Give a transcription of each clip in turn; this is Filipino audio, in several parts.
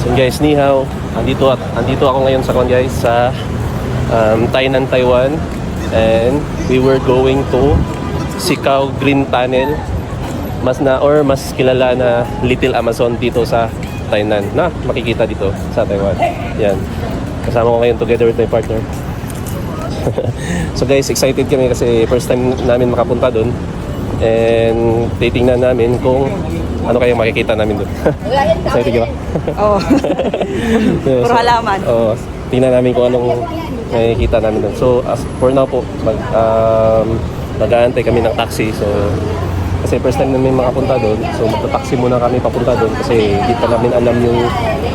So guys, ni hao. Andito ako ngayon sa guys sa Tainan, Taiwan, and we were going to Sicao Green Tunnel, mas kilala na Little Amazon dito sa Tainan, na makikita dito sa Taiwan. Yan. Kasama ko ngayon together with my partner. So guys, excited kami kasi first time namin makapunta doon. And titingnan namin kung ano kayang makikita namin doon. Excited ka ba? Oo. Puro halaman. Oo. Tingnan namin kung anong makikita namin doon. So as for now po, mag-aantay kami ng taxi. So kasi first time namin makapunta doon. So magta-taxi muna kami papunta doon kasi hindi pa namin alam yung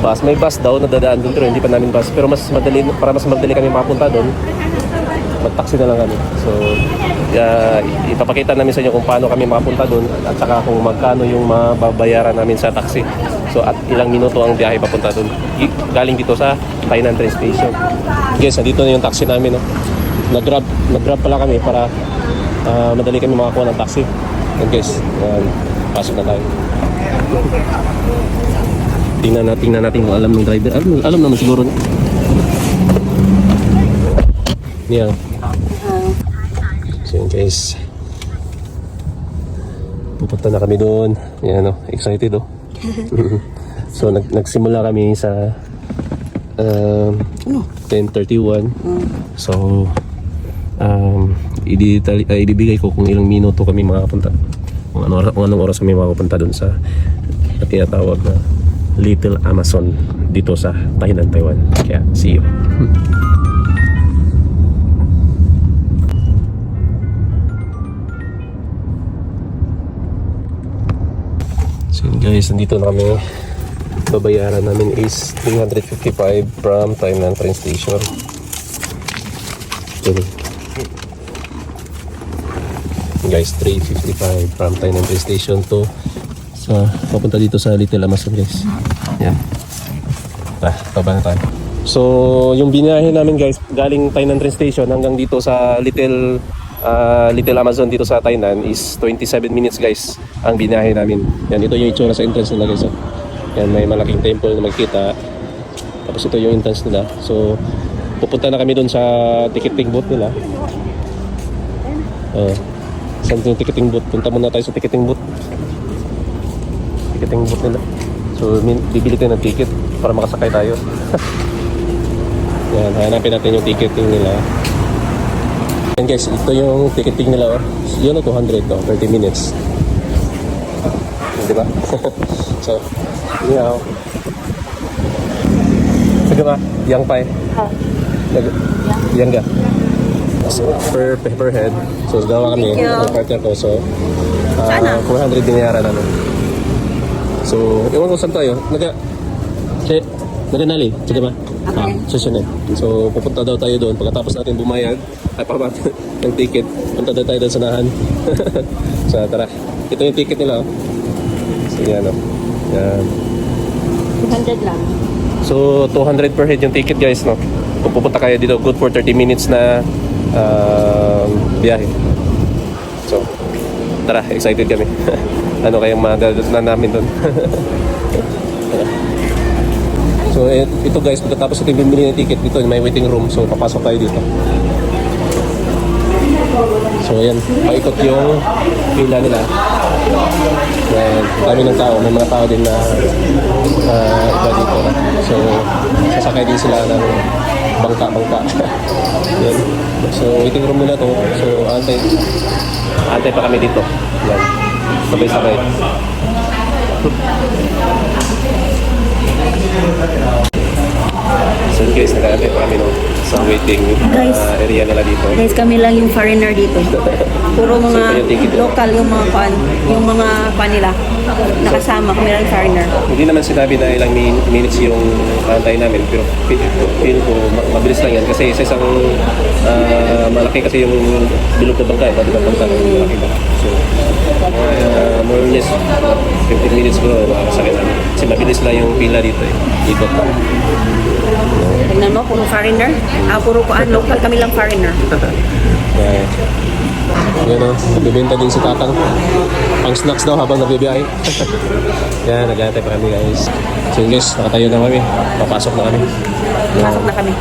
bus. May bus daw na dadaan doon pero hindi pa namin bus. Pero mas madali, para mas madali kami makapunta doon, mag-taxi na lang kami. So ipapakita namin sa inyo kung paano kami makapunta doon at saka kung magkano yung mababayaran namin sa taxi. So at ilang minuto ang biyahe papunta doon. Galing dito sa Tainan train station. Guys, nandito na yung taxi namin. No? Nag-grab pala kami para madali kami makakuha ng taxi. And guys, pasok na tayo. Tingnan natin kung alam ng driver. Alam naman siguro. Yeah. So yun guys, pupunta na kami doon. Yan o, excited o. So nagsimula kami sa 10:31. So ibibigay ko kung ilang minuto kami makapunta, kung anong oras kami makapunta doon sa tinatawag na Little Amazon dito sa Tainan, Taiwan. Kaya see you. So guys, nandito na kami. Babayaran namin is 355 from Tainan train station. Guys, 355 from Tainan train station to sa papunta dito sa Little Amazon guys. Yan. Baba na tayo. So yung binahe namin guys galing Tainan train station hanggang dito sa Little Amazon dito sa Tainan is 27 minutes guys ang binahe namin. Yan, ito yung itsura sa entrance nila guys. Yan, may malaking temple na magkita. Tapos ito yung entrance nila. So pupunta na kami doon sa ticketing booth nila. Saan yung ticketing booth? Punta muna tayo sa ticketing booth. Ticketing booth nila. So bibili tayo ng ticket para makasakay tayo. Yan, hanapin natin yung ticketing nila. And guys, ito yung ticketing nila. Yun o, 200 o, 30 minutes. Diba? So, yeah. Sige ba? Yang pa eh. Yang ga. So, per head. So, gawa kami. Ang partner ko. So, 400 binayaran namin. So, iwan ko saan tayo. Naganali. Sige ba? Susunod. So, pupunta daw tayo doon. Pagkatapos natin bumayag, ay papabat ng ticket. Punta daw tayo doon sa nahan. So, tara. Ito yung ticket nila. So, yan o. Yan. 200 lang. So, 200 per head yung ticket guys, no? Kung pupunta kayo dito, good for 30 minutes na biyahe. So, tara, excited kami. Ano kayang madadaan namin doon? So, ito guys, pagkatapos natin bumili ng ticket dito, may waiting room. So, papasok tayo dito. So, ayan, paikot yung pila nila. Yan, dami ng tao. May mga tao din na iba dito. So, sasakay din sila ng bangka. Yan. So, waiting room nila to. So, antay pa kami dito. Yan. Sabay-sabay. So guys, nag-aantay pa kami sa waiting area nila dito. Guys, kami lang yung foreigner dito. Puro mga local yung mga pan nila. Nakasama kami lang foreigner. Hindi naman sinabi na ilang minutes yung antay namin, pero feel ko mabilis lang yan kasi sa isang malaki kasi yung bilog na bangka, pati bangka ng malaki ba. So more or less 15 minutes ko makakasakit namin. Kasi mabilis lang yung pila dito eh. Ikot pa. Tingnan mo, puro foreigner. Puro local, kami lang foreigner. Yan o, nagbibenta din si Tatang. Pang snacks daw habang nagbibiyahe. Yan, nag-aantay pa kami guys. So yun guys, nakatayo na kami. Papasok na kami. Pasok na kami.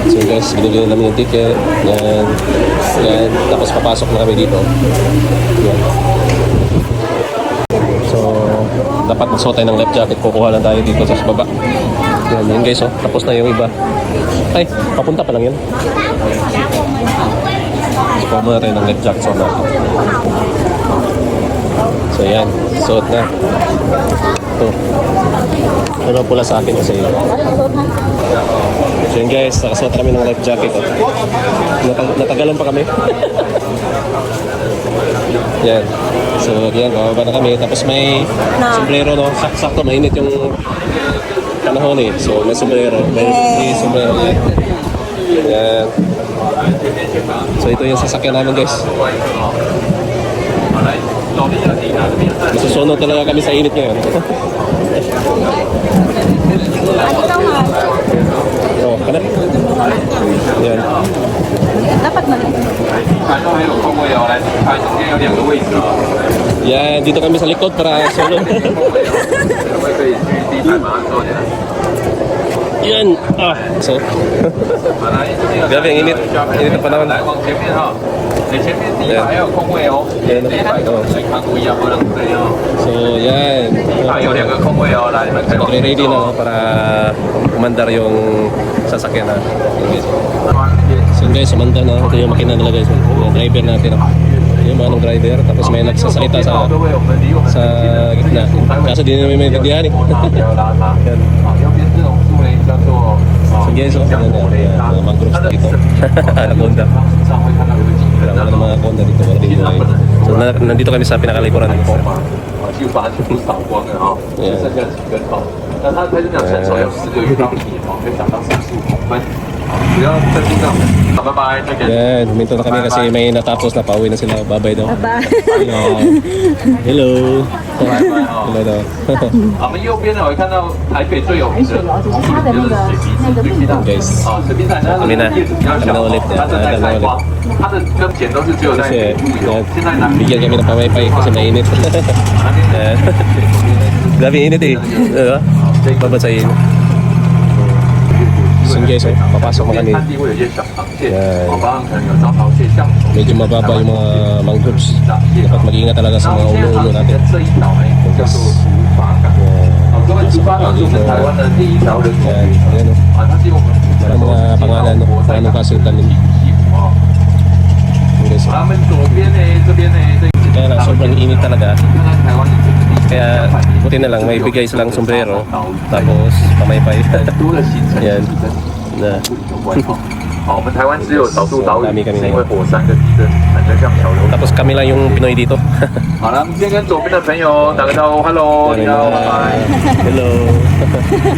So yun guys, binili na namin yung ticket. Yan. Yan. Tapos papasok na kami dito. Yan. So, dapat magsuot tayo ng life jacket. Kukuha lang tayo dito sa baba. Yan, yun guys, oh. Tapos na yung iba. Ay, papunta pa lang yan. So, kuha muna tayo ng life jacket sa natin. So, yan. Suot na. Ito. Ano pula sa akin kasi. So, yun guys. Nakasuot kami ng life jacket. Oh. Natagalan pa kami. Yan. So, yan. Bababa na kami. Tapos may sombrero, no? Sakto, mainit yung panahon eh. So, may sombrero. May sombrero. Yan. So, ito yung sasakyan namin, guys. Masusunog talaga kami sa init ngayon. Oh, kanan. Yan. Dapat na. Yan, dito kami sa likod para sulong. Yan. Ah, so. Grabe, ang init. Init ang panahon. Yan. Yan. So, yan. Ready na para umandar yung sasakyan na. So guys, umandar na. Ito yung makina nila guys. Yung driver natin. Yung mga driver. Tapos may nagsasalita sa gitna. Kaso di namin may nagdihan eh. Yan. So guys, yan na. Mga groups na dito. Anaconda. Wala ng mga Honda dito. Wala din buhay. So nandito kami sa pinakalikuran. Yan, huminto na kami kasi may natapos na pauwi na sila. Bye-bye daw. Bye-bye. Hello. Hello daw. 我们右边呢，我看到台北最有名的，就是水皮子 Guys, 啊，水皮子它kami na. 的叶子比较 Kami 小 na ulit. ，它正在开花，它的根田都是只有在 Kasi 北部有，现在南部 bigyan kami ng pamay-pay kasi mainit. Yan. Grabe init eh. Diba? Babasahin. So guys, oh, papasok na kami. 滩地会有一些小螃蟹， Yan. 哦，包含可能有招潮蟹、象虫、 Medyo mababa yung mga mangroves. 闸蟹。 Dapat mag-iingat talaga sa 然后 mga 我们现在 ulo-ulo 航行 natin. 的这一岛呢，叫做竹筏港。 Yan. 哦，各位，竹筏港就是台湾的第一条人工 Yan. 运河 Yan, oh. 啊，它是由我们福建 Parang mga pangalan, no? 活塞 Anong 港 kasing tanim. 西湖啊。 Yan, guys, oh. 他们左边呢，这边呢，这 Kaya lang, sobrang init talaga. 看看台湾的这个地 Kaya buti na lang may bigay silang sombrero. Tapos pamay-pay. 很多的行程 Yan. 是跟 Na. 有关哦。好，我们台湾只有少数岛屿 Dami 是 kami 因为火山跟地震产生这样小流。 Tapos kami lang yung Pinoy dito. 好了，我们先跟左边的朋友打个招呼，Hello， May 你好，拜拜。 Hello.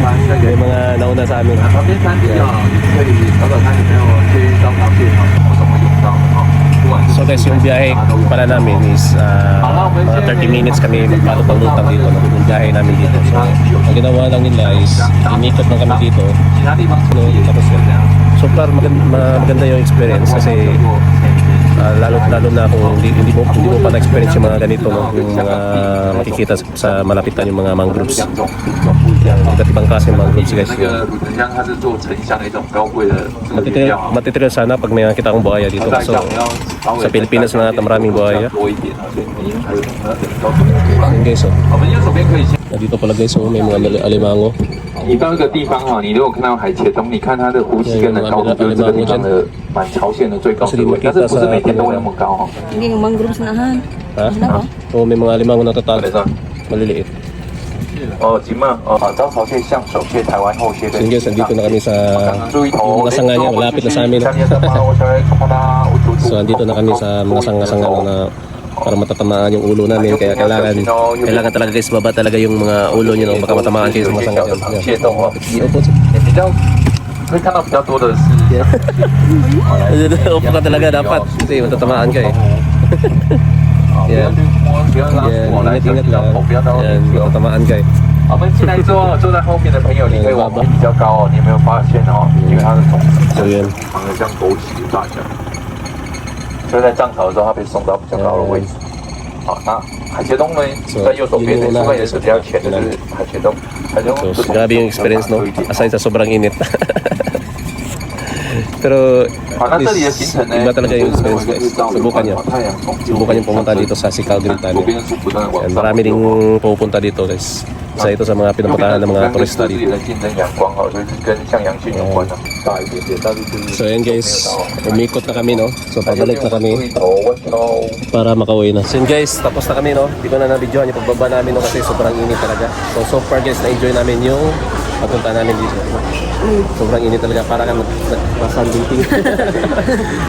拜 May mga nauna sa amin. 旁边山地啊，可以找找看有没有去招潮蟹啊，或什么泳道啊。不管是 So guys, yung biyahe pala namin is mga 30 minutes kami magpalutang-lutang dito. No? Yung biyahe namin dito. So, ang ginawa lang nila is inikot lang kami dito. 其他地方出也 Tapos 是这样。 so far maganda yung experience kasi lalo na kung hindi mo pa na-experience yung mga ganito, no? Yung mga makikita sa malapitan yung mga mangroves. 两种不一样。 Iba't ibang klase ng mangroves guys. 那个鲁藤香它是做沉香的一种高贵的这个原料啊。 Matitira sana pag may nakita akong buhaya dito. 在 So, 上要稍微 sa Pilipinas na natin maraming buhaya. 多一点啊，所以你还有什么高度的地方？ Yun guys, oh. 我们右手边可以先。 Nandito pala guys, oh, may mga alimango. 你到一个地方啊，你如果看到海茄冬，你看它的呼吸跟的高度，就是这个地方的满潮线的最高水位，但是不是每天都会那么高哈。 Hindi yung mangroves na han. Ha? Ano ba? Oo, may mga alimango na tatalo. 对的。 Maliliit. 哦，吉曼哦，招潮蟹、象手蟹、台湾后蟹的 So yun guys, nandito na kami sa 注意头， mga sanga niya. Malapit na sa amin. So andito na kami sa mga sanga-sanga na para matatamaan yung ulo namin. Kaya kailangan talaga guys, baba talaga yung mga ulo nyo. No? Baka matamaan kayo sa mga sanga dyan. 蟹洞哦，比较会看到比较多的是 Upo ka talaga dapat kasi matatamaan ka eh. 不要去摸，不要让 Yan, 我来 ingat-ingat 不要 lang. 头，不要到 Yan, matatamaan ka eh. 我们进来之后，坐在后面的朋友，你可以往比较高哦。你有没有发现哦？因为它是从这边长得像枸杞的大小，所以在涨潮的时候，它被送到比较高的位置。好，那海茄冬呢，在右手边的，这块颜色比较浅的就是海茄冬。海茄冬 So, grabe yung experience, no? Aside sa sobrang init. Pero, 好，那 at 这里的 least, 行程呢， iba talaga yung 就是认 experience, 为 guys. 日照有 Subukan nyo. 太阳从 Subukan yung pumunta dito sa Sical Green 左 Tunnel. 边是不断的往 And 上。 marami ding pupunta dito, guys. Isa ito sa mga pinupuntahan ng mga turista 自己 dito. 的竞争阳光哈，就是跟向阳性有关的，大一点点，但是就是 So, ayan guys, umikot na kami, no? So, pabalik na kami 头头。 para makauwi na. So, yun guys, tapos na kami, no? Di ko na nabidyohan yung pagbaba namin, no? Kasi sobrang init talaga. So far guys, na-enjoy namin yung pagpunta namin dito. Sobrang init talaga, parang nasa sunbathing.